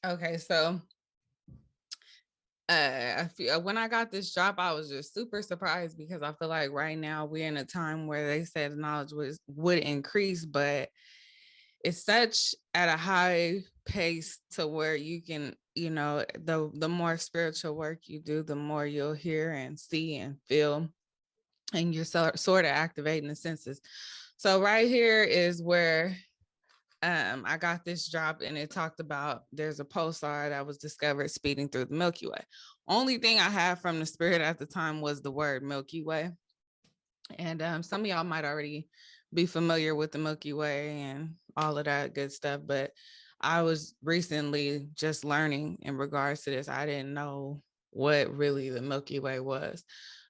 Okay, so when I got this drop, I was just super surprised because I feel like right now we're in a time where they said knowledge would increase, but it's such at a high pace to where you can, the more spiritual work you do, the more you'll hear and see and feel, and you're sort of activating the senses. So right here is where I got this drop, and it talked about there's a pulsar that was discovered speeding through the Milky Way. Only thing I had from the spirit at the time was the word Milky Way. And some of y'all might already be familiar with the Milky Way and all of that good stuff, but I was recently just learning in regards to this. I didn't know what really the Milky Way was.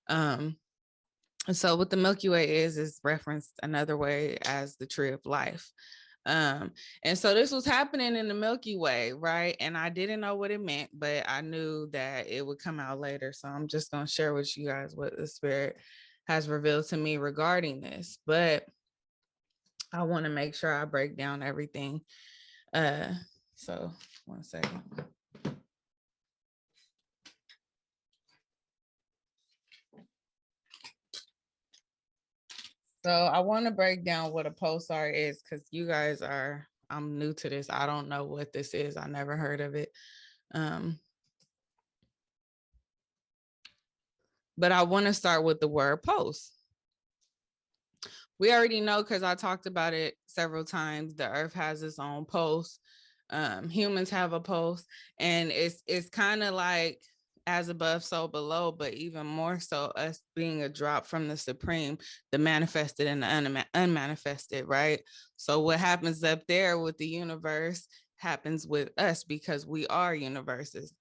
So what the Milky Way is referenced another way as the tree of life. And so this was happening in the Milky Way, right? And I didn't know what it meant, but I knew that it would come out later. So I'm just going to share with you guys what the spirit has revealed to me regarding this. But I want to make sure I break down everything. So 1 second. So I want to break down what a pulsar is, because you guys I'm new to this. I don't know what this is. I never heard of it. But I want to start with the word pulse. We already know, because I talked about it several times, the earth has its own pulse. Humans have a pulse, and it's kind of like as above, so below, but even more so us being a drop from the supreme, the manifested and the unmanifested, right? So what happens up there with the universe happens with us, because we are universes.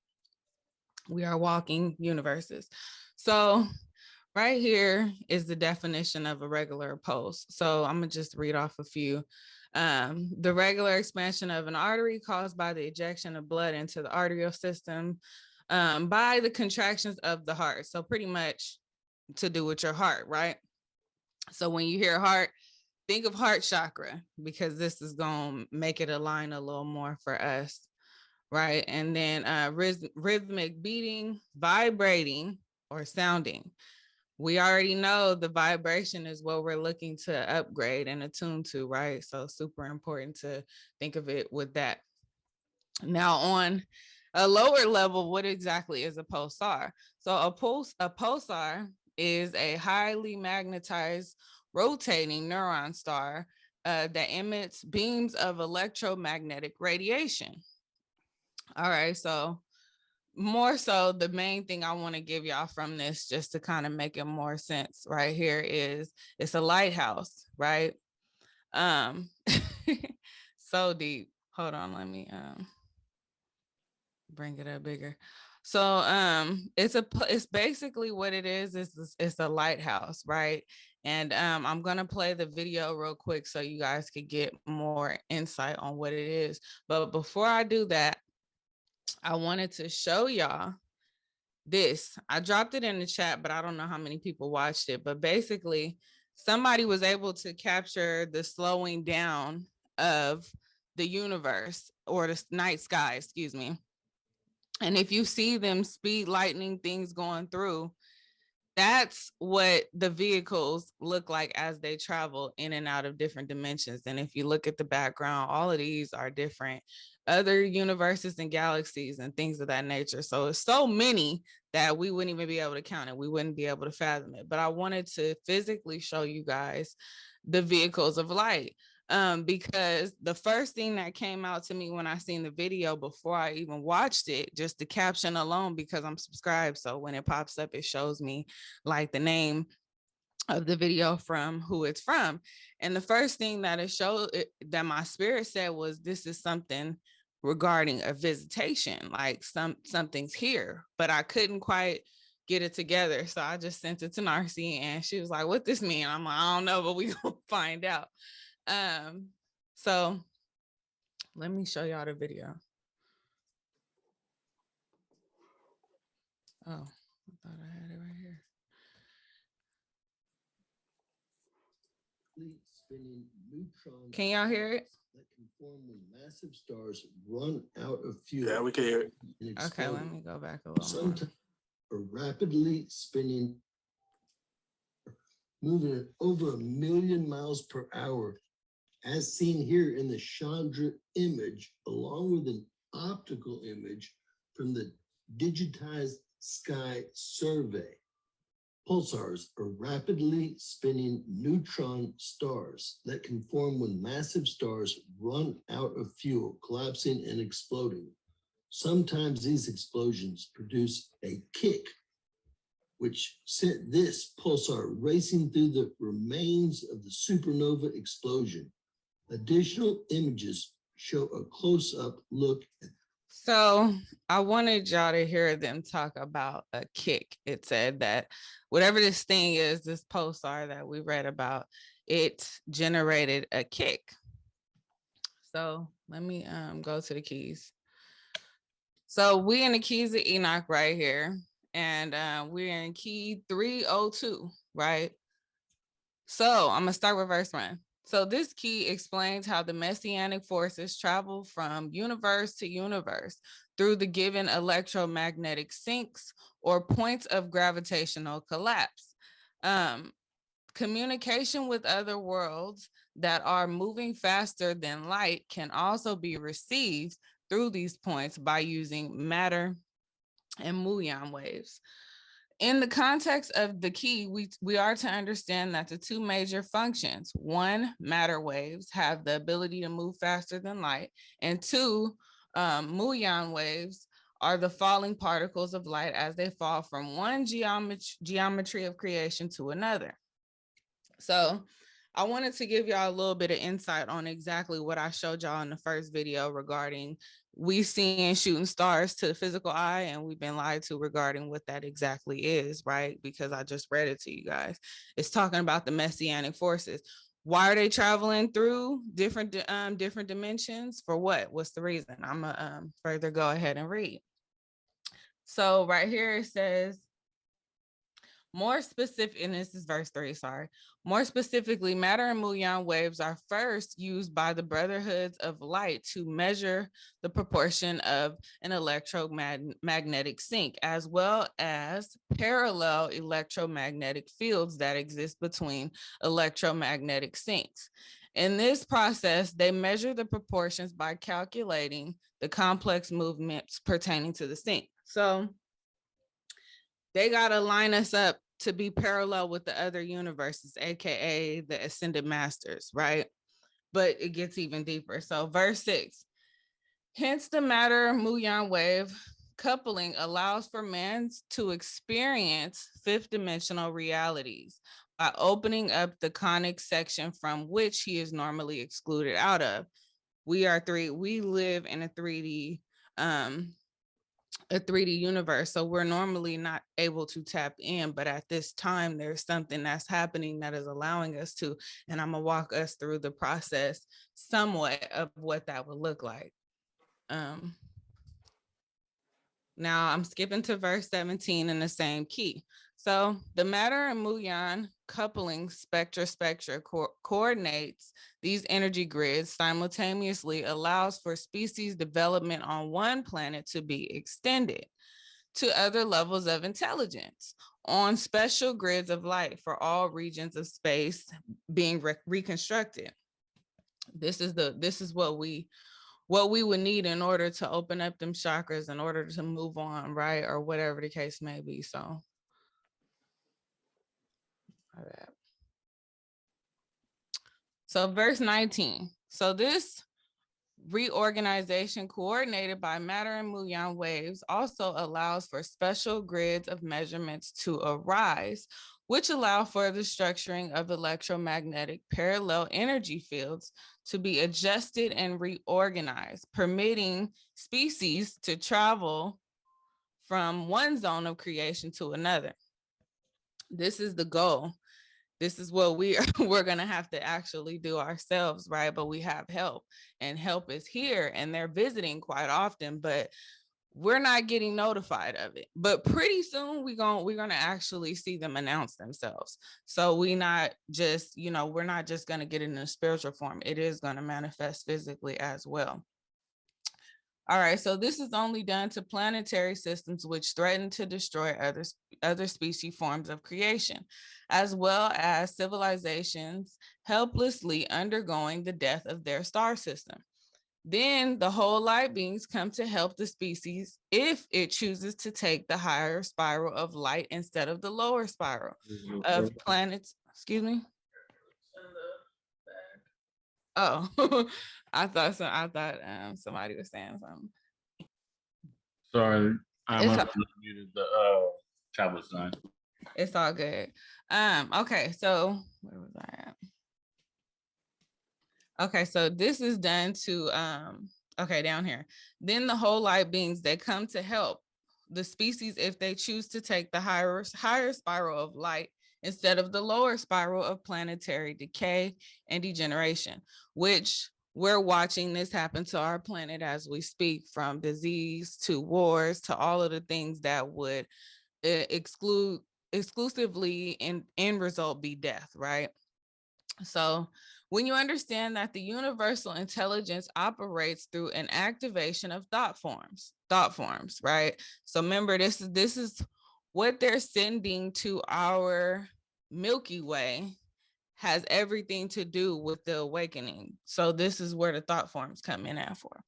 We are walking universes. So right here is the definition of a regular pulse. So I'm gonna just read off a few. The regular expansion of an artery caused by the ejection of blood into the arterial system by the contractions of the heart. So pretty much to do with your heart, right? So when you hear heart, think of heart chakra, because this is gonna make it align a little more for us, right? And then rhythmic beating, vibrating, or sounding. We already know the vibration is what we're looking to upgrade and attune to, right? So super important to think of it with that. Now on a lower level, what exactly is a pulsar? So a pulsar is a highly magnetized rotating neuron star that emits beams of electromagnetic radiation. All right, so more so the main thing I want to give y'all from this, just to kind of make it more sense right here, is it's a lighthouse, right? So deep. Hold on, let me bring it up bigger. So it's basically what it is. It's a lighthouse, right? And I'm gonna play the video real quick so you guys could get more insight on what it is. But before I do that, I wanted to show y'all this. I dropped it in the chat, but I don't know how many people watched it. But basically, somebody was able to capture the slowing down of the universe, or the night sky, excuse me. And if you see them speed lightning things going through, that's what the vehicles look like as they travel in and out of different dimensions. And if you look at the background, all of these are different other universes and galaxies and things of that nature. So it's so many that we wouldn't even be able to count it. We wouldn't be able to fathom it. But I wanted to physically show you guys the vehicles of light. Because the first thing that came out to me when I seen the video before I even watched it, just the caption alone, because I'm subscribed. So when it pops up, it shows me like the name of the video from who it's from. And the first thing that it showed that my spirit said was, this is something regarding a visitation, like something's here, but I couldn't quite get it together. So I just sent it to Narcy, and she was like, what this mean? I'm like, I don't know, but we gonna find out. So let me show y'all the video. Oh, I thought I had it right here. Can y'all hear it? massive stars run out of fuel. Yeah, we can hear it. Okay, let me go back a little more. Sometimes are rapidly spinning, moving at over 1 million miles per hour, as seen here in the Chandra image, along with an optical image from the digitized sky survey. Pulsars are rapidly spinning neutron stars that can form when massive stars run out of fuel, collapsing and exploding. Sometimes these explosions produce a kick, which sent this pulsar racing through the remains of the supernova explosion. Additional images show a close-up look at. So I wanted y'all to hear them talk about a kick. It said that whatever this thing is, this pulsar that we read about, it generated a kick. So let me go to the keys. So we in the keys of Enoch right here, and we're in key 302, right? So I'm gonna start with verse 1. So this key explains how the Messianic forces travel from universe to universe through the given electromagnetic sinks or points of gravitational collapse. Communication with other worlds that are moving faster than light can also be received through these points by using matter and muon waves. In the context of the key, we are to understand that the two major functions, one, matter waves have the ability to move faster than light, and two, muon waves are the falling particles of light as they fall from one geometry of creation to another. So I wanted to give y'all a little bit of insight on exactly what I showed y'all in the first video regarding we seeing shooting stars to the physical eye, and we've been lied to regarding what that exactly is, right? Because I just read it to you guys. It's talking about the Messianic forces. Why are they traveling through different dimensions? For what? What's the reason? I'm gonna further go ahead and read. So right here it says, more specific, and this is verse 3, sorry. More specifically, matter and muon waves are first used by the brotherhoods of light to measure the proportion of an electromagnetic sink, as well as parallel electromagnetic fields that exist between electromagnetic sinks. In this process, they measure the proportions by calculating the complex movements pertaining to the sink. So they got to line us up to be parallel with the other universes, aka the ascended masters, right? But it gets even deeper. So verse 6, hence the matter muon wave coupling allows for man to experience fifth dimensional realities by opening up the conic section from which he is normally excluded out of. We live in a 3D universe, so we're normally not able to tap in, but at this time there's something that's happening that is allowing us to, and I'm gonna walk us through the process somewhat of what that would look like. Now I'm skipping to verse 17 in the same key. So the matter and muon coupling spectra coordinates these energy grids simultaneously, allows for species development on one planet to be extended to other levels of intelligence on special grids of light for all regions of space being reconstructed. This is what we would need in order to open up them chakras, in order to move on, right? Or whatever the case may be. So verse 19. So this reorganization coordinated by matter and muon waves also allows for special grids of measurements to arise, which allow for the structuring of electromagnetic parallel energy fields to be adjusted and reorganized, permitting species to travel from one zone of creation to another. This is the goal. This is what we're going to have to actually do ourselves, right? But we have help, and help is here, and they're visiting quite often, but we're not getting notified of it. But pretty soon we're going to actually see them announce themselves. So we're not just going to get it in a spiritual form. It is going to manifest physically as well. All right, so this is only done to planetary systems which threaten to destroy other species forms of creation, as well as civilizations helplessly undergoing the death of their star system. Then the whole light beings come to help the species if it chooses to take the higher spiral of light instead of the lower spiral of planets. Excuse me. Oh, I thought somebody was saying something. Sorry, I It's must have muted the tablet sign. It's all good. Okay, so where was I at? Okay, so this is done to okay, down here. Then the whole light beings, they come to help the species if they choose to take the higher spiral of light instead of the lower spiral of planetary decay and degeneration, which we're watching this happen to our planet as we speak, from disease to wars to all of the things that would exclusively in end result be death, right? So when you understand that the universal intelligence operates through an activation of thought forms, right? So remember, this is what they're sending to our Milky Way has everything to do with the awakening. So this is where the thought forms come in at for.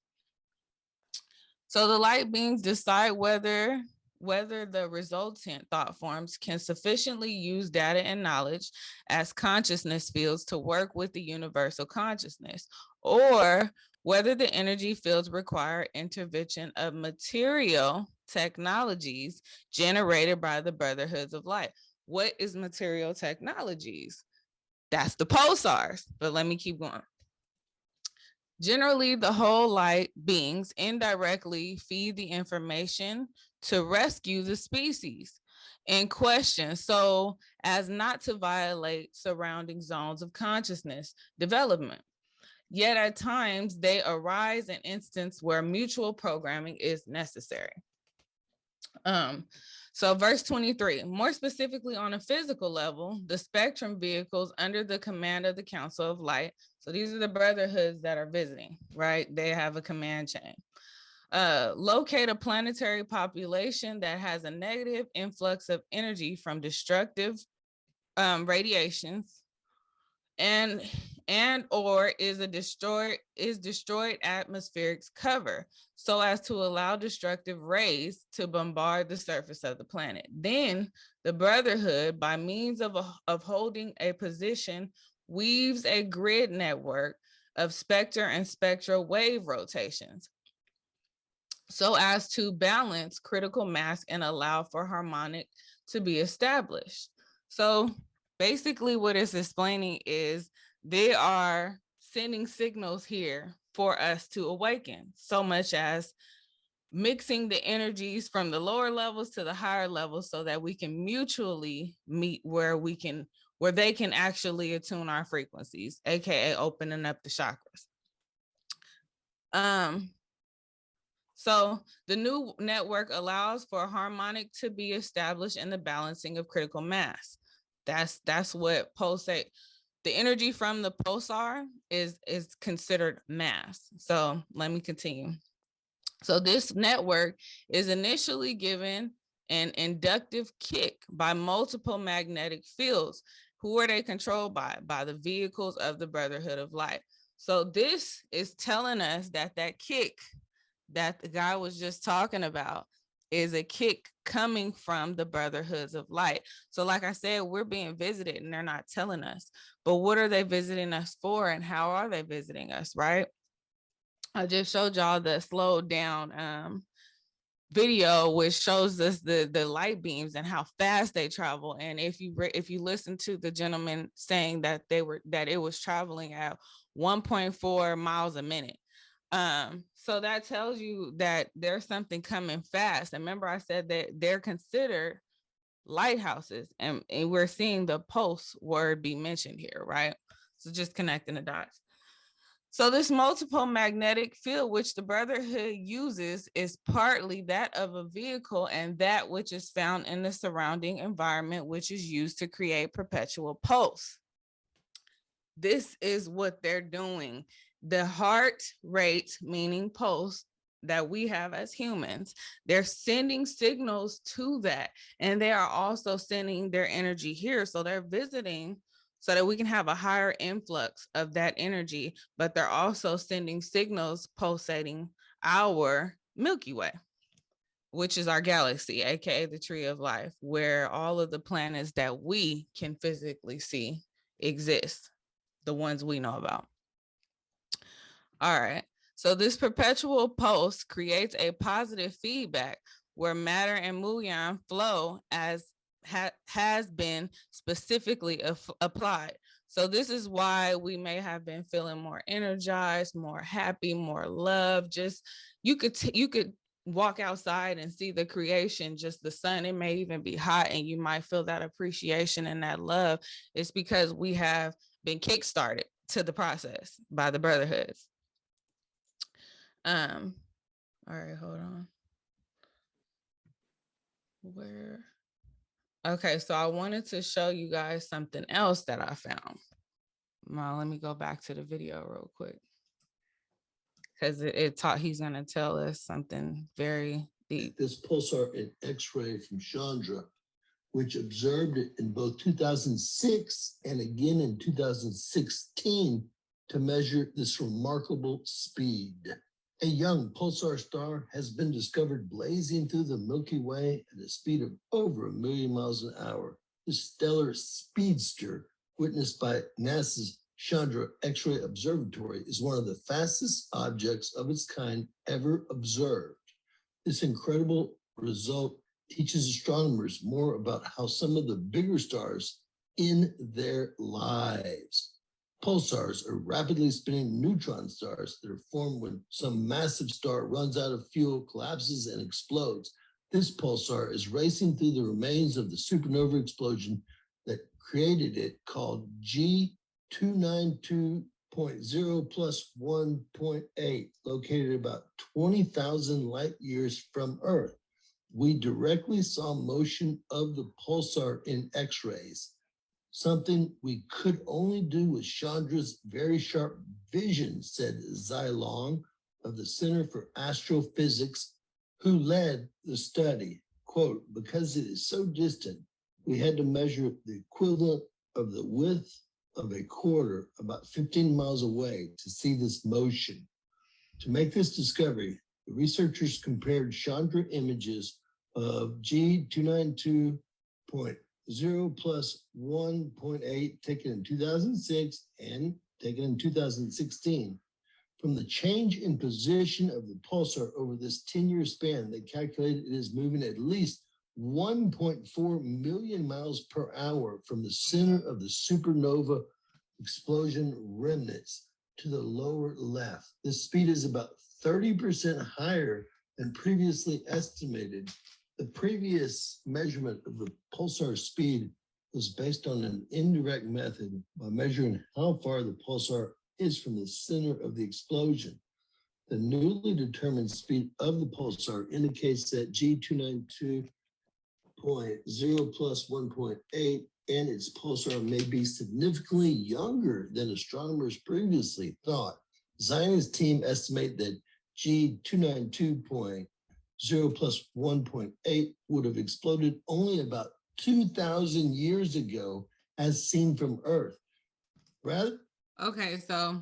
So the light beings decide whether the resultant thought forms can sufficiently use data and knowledge as consciousness fields to work with the universal consciousness, or whether the energy fields require intervention of material technologies generated by the brotherhoods of light. What is material technologies? That's the pulsars, but let me keep going. Generally, the whole light beings indirectly feed the information to rescue the species in question, so as not to violate surrounding zones of consciousness development. Yet at times they arise in instances where mutual programming is necessary. So verse 23, more specifically on a physical level, the spectrum vehicles under the command of the Council of Light. So these are the brotherhoods that are visiting, right? They have a command chain. Locate a planetary population that has a negative influx of energy from destructive radiations and or is destroyed atmospheric cover, so as to allow destructive rays to bombard the surface of the planet. Then the brotherhood, by means of holding a position, weaves a grid network of spectral and spectral wave rotations, so as to balance critical mass and allow for harmonic to be established. So basically what it's explaining is they are sending signals here for us to awaken, so much as mixing the energies from the lower levels to the higher levels so that we can mutually meet where they can actually attune our frequencies, aka opening up the chakras. So the new network allows for harmonic to be established in the balancing of critical mass. That's what pulsate. The energy from the pulsar is considered mass. So let me continue. So this network is initially given an inductive kick by multiple magnetic fields. Who are they controlled by? By the vehicles of the Brotherhood of Light. So this is telling us that kick that the guy was just talking about is a kick coming from the brotherhoods of light. So like I said, we're being visited and they're not telling us, but what are they visiting us for and how are they visiting us, right? I just showed y'all the slowed down video, which shows us the light beams and how fast they travel. And if you listen to the gentleman saying that it was traveling at 1.4 miles a minute. So that tells you that there's something coming fast. And remember, I said that they're considered lighthouses, and we're seeing the pulse word be mentioned here, right? So just connecting the dots. So this multiple magnetic field which the Brotherhood uses is partly that of a vehicle and that which is found in the surrounding environment, which is used to create perpetual pulse. This is what they're doing. The heart rate, meaning pulse, that we have as humans. They're sending signals to that, and they are also sending their energy here. So they're visiting so that we can have a higher influx of that energy, but they're also sending signals pulsating our Milky Way, which is our galaxy, aka the tree of life, where all of the planets that we can physically see exist, the ones we know about. All right. So this perpetual pulse creates a positive feedback where matter and muon flow as has been specifically applied. So this is why we may have been feeling more energized, more happy, more love. Just you could walk outside and see the creation, just the sun. It may even be hot, and you might feel that appreciation and that love. It's because we have been kickstarted to the process by the brotherhoods. All right, hold on. Where? Okay, so I wanted to show you guys something else that I found. Now, let me go back to the video real quick, because it taught he's gonna tell us something very deep. This pulsar in X-ray from Chandra, which observed it in both 2006 and again in 2016 to measure this remarkable speed. A young pulsar star has been discovered blazing through the Milky Way at a speed of over 1 million miles an hour. This stellar speedster, witnessed by NASA's Chandra X-ray Observatory, is one of the fastest objects of its kind ever observed. This incredible result teaches astronomers more about how some of the bigger stars in their lives. Pulsars are rapidly spinning neutron stars that are formed when some massive star runs out of fuel, collapses, and explodes. This pulsar is racing through the remains of the supernova explosion that created it, called G292.0 plus 1.8, located about 20,000 light years from Earth. We directly saw motion of the pulsar in X-rays, something we could only do with Chandra's very sharp vision, said Zai Long of the Center for Astrophysics, who led the study. Quote, because it is so distant, we had to measure the equivalent of the width of a quarter about 15 miles away to see this motion. To make this discovery, the researchers compared Chandra images of G292.0 plus 1.8 taken in 2006 and taken in 2016. From the change in position of the pulsar over this 10-year span, they calculated it is moving at least 1.4 million miles per hour from the center of the supernova explosion remnants to the lower left. This speed is about 30% higher than previously estimated. The previous measurement of the pulsar speed was based on an indirect method by measuring how far the pulsar is from the center of the explosion. The newly determined speed of the pulsar indicates that G292.0 plus 1.8 and its pulsar may be significantly younger than astronomers previously thought. Zion's team estimate that G292.0 plus 1.8 would have exploded only about 2,000 years ago as seen from Earth. Rather, Okay, so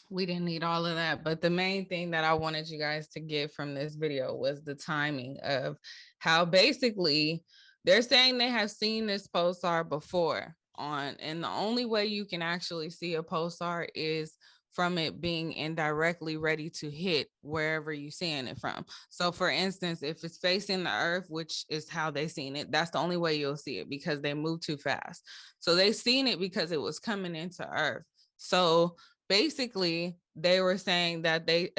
we didn't need all of that, but the main thing that I wanted you guys to get from this video was the timing of how basically they're saying they have seen this pulsar before and the only way you can actually see a pulsar is from it being indirectly ready to hit wherever you're seeing it from. So for instance, if it's facing the Earth, which is how they seen it, that's the only way you'll see it because they move too fast. So they seen it because it was coming into Earth. So basically, they were saying that they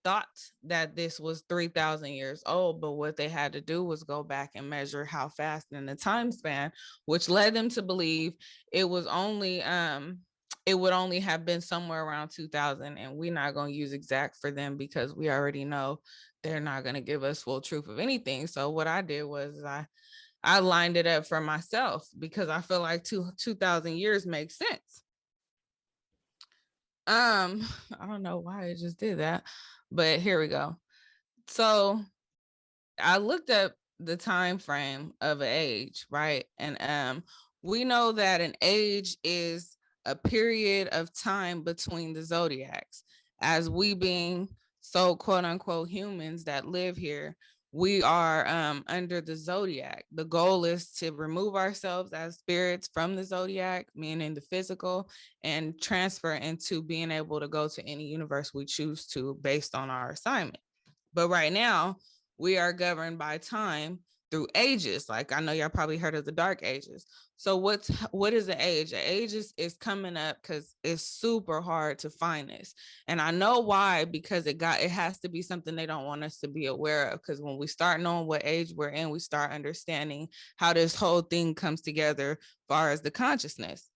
thought that this was 3,000 years old, but what they had to do was go back and measure how fast in the time span, which led them to believe it was only it would only have been somewhere around 2000, and we're not going to use exact for them because we already know they're not going to give us full truth of anything. So what I did was I lined it up for myself because I feel like 2,000 years makes sense. I don't know why it just did that, but here we go. So I looked up the time frame of an age, right? And we know that an age is a period of time between the zodiacs. As we being so quote unquote humans that live here, we are under the zodiac. The goal is to remove ourselves as spirits from the zodiac, meaning the physical, and transfer into being able to go to any universe we choose to based on our assignment. But right now, we are governed by time through ages. Like I know y'all probably heard of the dark ages. So what is an age? An age is coming up because it's super hard to find this. And I know why, because it has to be something they don't want us to be aware of. Because when we start knowing what age we're in, we start understanding how this whole thing comes together as far as the consciousness.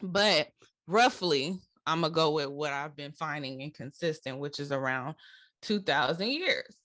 But roughly, I'm gonna go with what I've been finding inconsistent, which is around 2,000 years.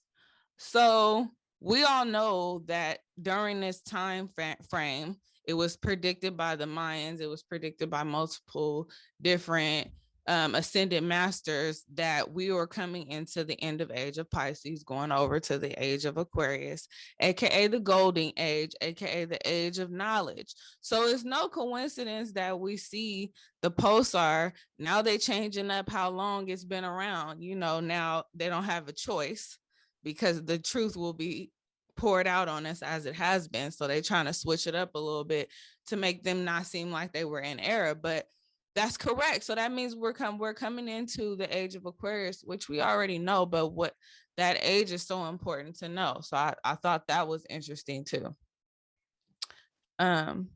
So we all know that during this time frame, it was predicted by the Mayans, it was predicted by multiple different ascended masters that we were coming into the end of age of Pisces, going over to the age of Aquarius, aka the golden age, aka the age of knowledge. So it's no coincidence that we see the pulsar. Now they changing up how long it's been around. You know, now they don't have a choice because the truth will be poured out on us as it has been. So they're trying to switch it up a little bit to make them not seem like they were in error. But that's correct. So that means we're coming into the age of Aquarius, which we already know, but what that age is so important to know. So I thought that was interesting too. Somebody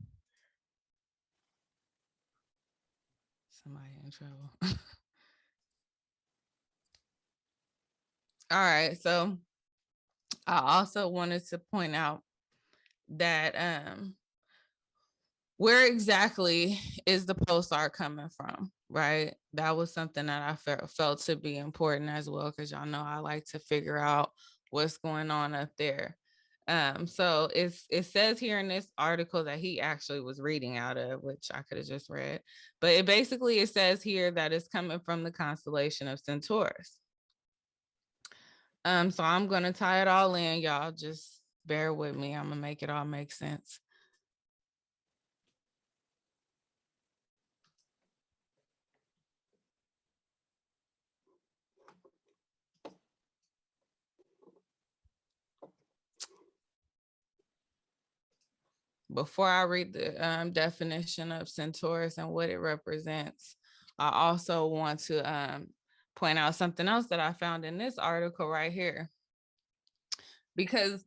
in trouble. All right. So I also wanted to point out that where exactly is the pulsar coming from, right? That was something that I felt to be important as well, because y'all know I like to figure out what's going on up there. So it says here in this article that he actually was reading out of, which I could have just read, but it says here that it's coming from the constellation of Centaurus. So I'm gonna tie it all in, y'all. Just bear with me. I'm gonna make it all make sense. Before I read the definition of Centaurus and what it represents, I also want to point out something else that I found in this article right here. Because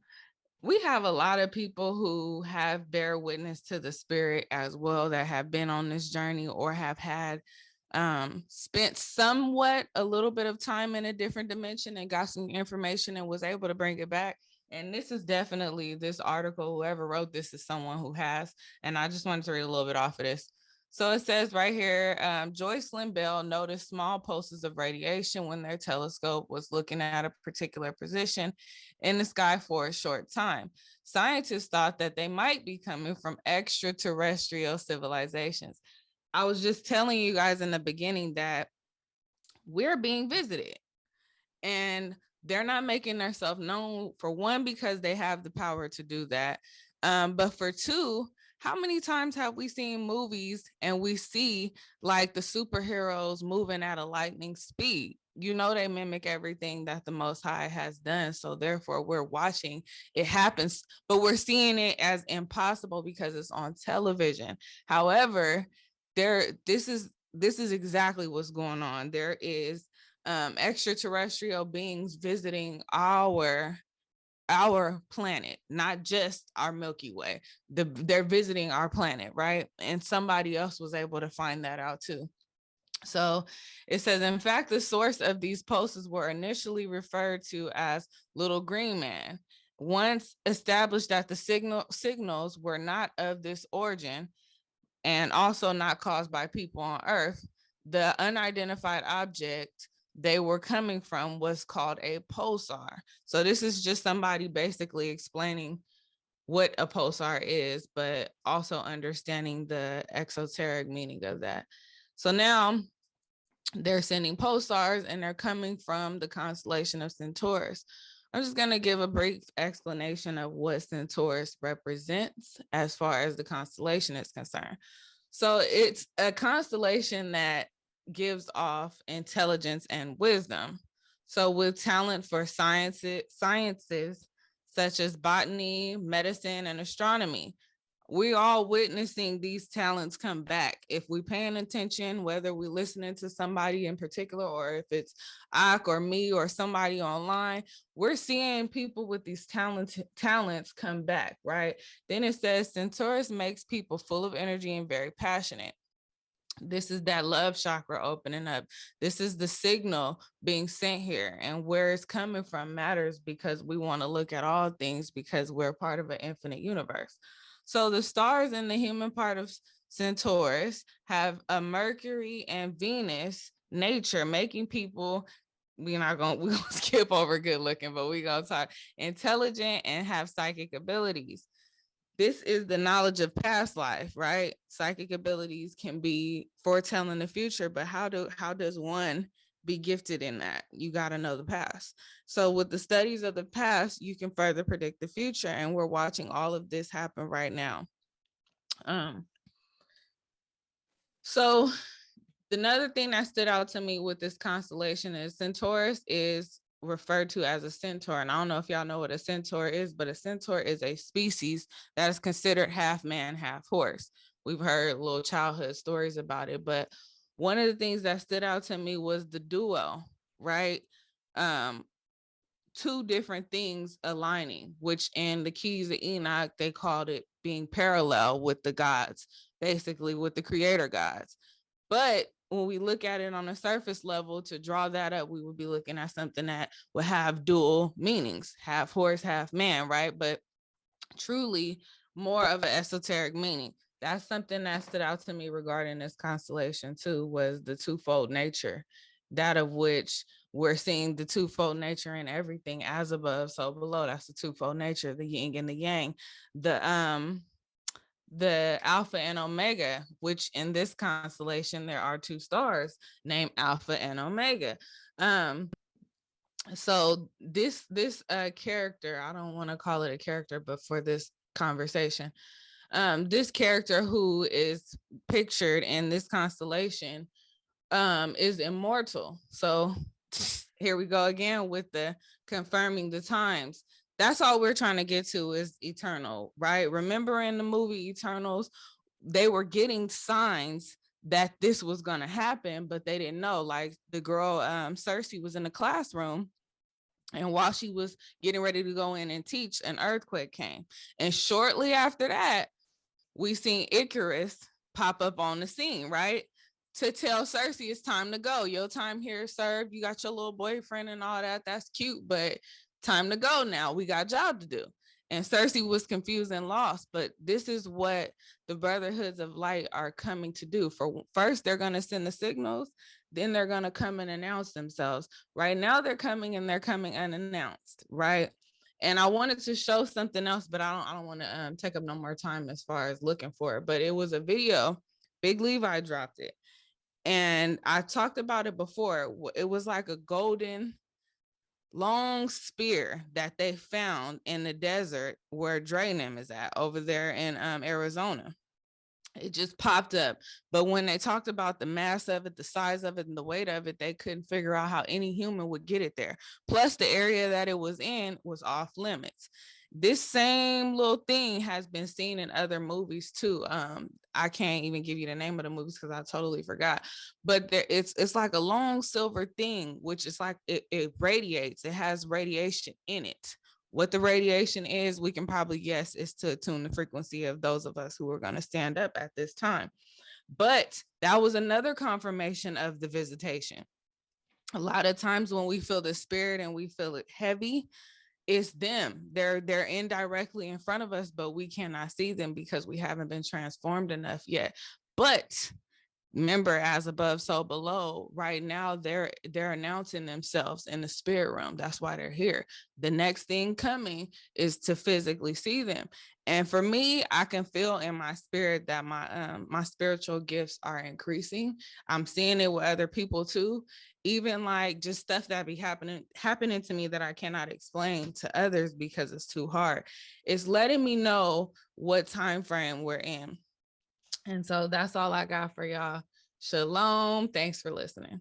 we have a lot of people who have bear witness to the spirit as well, that have been on this journey or have had spent somewhat a little bit of time in a different dimension and got some information and was able to bring it back. And this is definitely, this article, whoever wrote this is someone who has, and I just wanted to read a little bit off of this. So it says right here, Joycelyn Bell noticed small pulses of radiation when their telescope was looking at a particular position in the sky for a short time. Scientists thought that they might be coming from extraterrestrial civilizations. I was just telling you guys in the beginning that we're being visited, and they're not making themselves known, for one, because they have the power to do that. But for two, how many times have we seen movies and we see like the superheroes moving at a lightning speed? You know, they mimic everything that the Most High has done. So therefore, we're watching it happens, but we're seeing it as impossible because it's on television. However, this is exactly what's going on. There is extraterrestrial beings visiting our planet, not just our Milky Way. They're visiting our planet, right? And somebody else was able to find that out too. So it says, in fact, the source of these pulses were initially referred to as Little Green Man. Once established that the signals were not of this origin and also not caused by people on Earth, the unidentified object they were coming from was called a pulsar. So this is just somebody basically explaining what a pulsar is, but also understanding the exoteric meaning of that. So now they're sending pulsars and they're coming from the constellation of Centaurus. I'm just going to give a brief explanation of what Centaurus represents as far as the constellation is concerned. So it's a constellation that gives off intelligence and wisdom. So with talent for sciences such as botany, medicine, and astronomy, we all witnessing these talents come back. If we paying attention, whether we listening to somebody in particular, or if it's Ak or me or somebody online, we're seeing people with these talents come back, right? Then it says Centaurus makes people full of energy and very passionate. This is that love chakra opening up. This is the signal being sent here, and where it's coming from matters, because we want to look at all things because we're part of an infinite universe. So the stars in the human part of Centaurus have a Mercury and Venus nature, making people, we're gonna skip over good looking, but we're gonna talk intelligent and have psychic abilities. This is the knowledge of past life, right? Psychic abilities can be foretelling the future, but how does one be gifted in that? You got to know the past. So with the studies of the past, you can further predict the future, and we're watching all of this happen right now. So another thing that stood out to me with this constellation is Centaurus is referred to as a centaur. And I don't know if y'all know what a centaur is, but a centaur is a species that is considered half man, half horse. We've heard little childhood stories about it, but one of the things that stood out to me was the duo, right? Two different things aligning, which in the Keys of Enoch, they called it being parallel with the gods, basically with the creator gods. But when we look at it on a surface level, to draw that up, we would be looking at something that would have dual meanings, half horse, half man, right? But truly more of an esoteric meaning. That's something that stood out to me regarding this constellation too, was the twofold nature, that of which we're seeing the twofold nature in everything, as above, so below. That's the twofold nature, the yin and the yang. The Alpha and Omega, which in this constellation, there are two stars named Alpha and Omega. So this character, I don't want to call it a character, but for this conversation, this character who is pictured in this constellation is immortal. So here we go again with the confirming the times. That's all we're trying to get to, is eternal, right? Remember in the movie Eternals, they were getting signs that this was going to happen, but they didn't know. Like the girl, Cersei, was in the classroom, and while she was getting ready to go in and teach, an earthquake came. And shortly after that, we seen Icarus pop up on the scene, right? To tell Cersei it's time to go. Your time here is served. You got your little boyfriend and all that. That's cute, but time to go now. We got a job to do. And Cersei was confused and lost. But this is what the Brotherhoods of Light are coming to do. For first, they're going to send the signals. Then they're going to come and announce themselves. Right now, they're coming unannounced, right? And I wanted to show something else, but I don't want to take up no more time as far as looking for it. But it was a video. Big Levi dropped it. And I talked about it before. It was like a golden long spear that they found in the desert where Draenam is at, over there in Arizona. It just popped up. But when they talked about the mass of it, the size of it, and the weight of it, they couldn't figure out how any human would get it there. Plus, the area that it was in was off limits. This same little thing has been seen in other movies too. I can't even give you the name of the movies because I totally forgot. But it's like a long silver thing, which is like it radiates. It has radiation in it. What the radiation is, we can probably guess, is to tune the frequency of those of us who are going to stand up at this time. But that was another confirmation of the visitation. A lot of times when we feel the spirit and we feel it heavy, it's them. They're indirectly in front of us, but we cannot see them because we haven't been transformed enough yet. But Remember, as above, so below. Right now, they're announcing themselves in the spirit realm. That's why they're here. The next thing coming is to physically see them. And for me, I can feel in my spirit that my spiritual gifts are increasing. I'm seeing it with other people too. Even like just stuff that be happening to me that I cannot explain to others because it's too hard. It's letting me know what time frame we're in. And so that's all I got for y'all. Shalom. Thanks for listening.